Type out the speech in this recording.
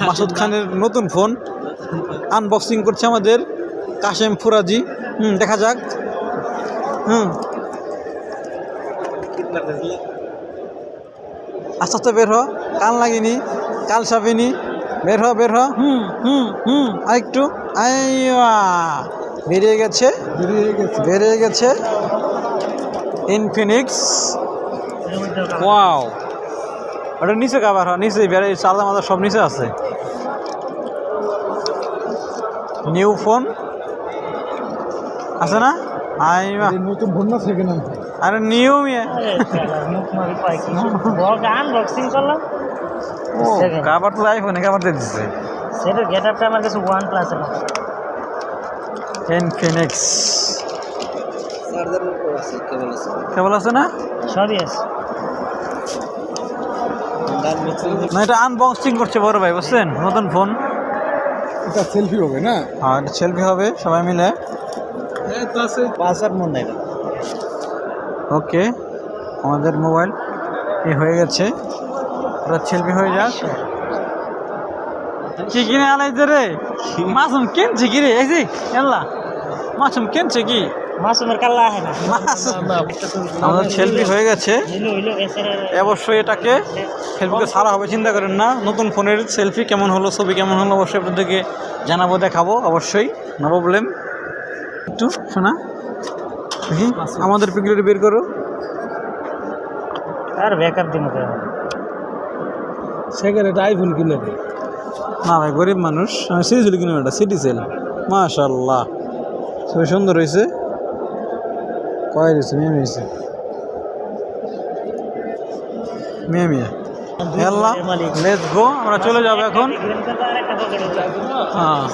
মাসুদ খানের নতুন phone unboxing করছে আমাদের কাশেম ফুরাজি। দেখা যাক। আস্তে আস্তে বের হ, কান লাগিনি, কাল সাবিনি, বের হ বের হ। আরেকটু বেরিয়ে গেছে বেরিয়ে গেছে ইনফিনিক্স। ওয়াও, ওটা নিচে কাবার হয়, নিচে বেড়ে চার্জা মাদা সব নিচে আছে। নিউ ফোন আছে না? নতুন ফোন না সেকেন্ড হ্যান্ড? আরে নিউ আনবক্সিং করলাম। কাবার তো আইফোনে কাবার দিয়ে দিচ্ছে। সেটা গেটআপটা আমার কাছে ওয়ান প্লাস এর মতো। ইনফিনিক্স চার্জার আছে, কেবল আছে, কেবল আছে না? সবই আছে। না, এটা আনবক্সিং করছে বড় ভাই, বুঝছেন? নতুন ফোন। এটা সেলফি হবে না? আর সেলফি হবে সবাই মিলে। পাসওয়ার্ড মনে নাই। ওকে, আমাদের মোবাইল হয়ে গেছে, ওটা সেলফি হয়ে যাক। কি কিনে আলাইছে রে? মাসুম কিনছে কি রে? এই যে এল্লা মাসুম কিনছে কি? মাসুমের কাল্লা আছে না। আমাদের সেলফি হয়ে গেছে। অবশ্যই এটাকে সেলফিকে ছাড়া হবে, চিন্তা করেন না। নতুন ফোনের সেলফি কেমন হলো, ছবি কেমন হলো অবশ্যই আপনাদেরকে জানাবো, দেখাবো অবশ্যই, নো প্রবলেম। একটু শোনা দেখি আমাদের পিকগুলো বের করো। আর ব্যাকআপ দিন সেকেন্ড এটা আইফোন কিনে দেয় না ভাই, গরিব মানুষ, আমি সিরিজলি কিনে এটা সিটি সেল। মাশাল্লাহ, খুবই সুন্দর হয়েছে। কয় দিয়েছে? মেয়ে হয়েছে, মেয়ে মেয়ে। লেটস গো, আমরা চলে যাবো এখন। হ্যাঁ।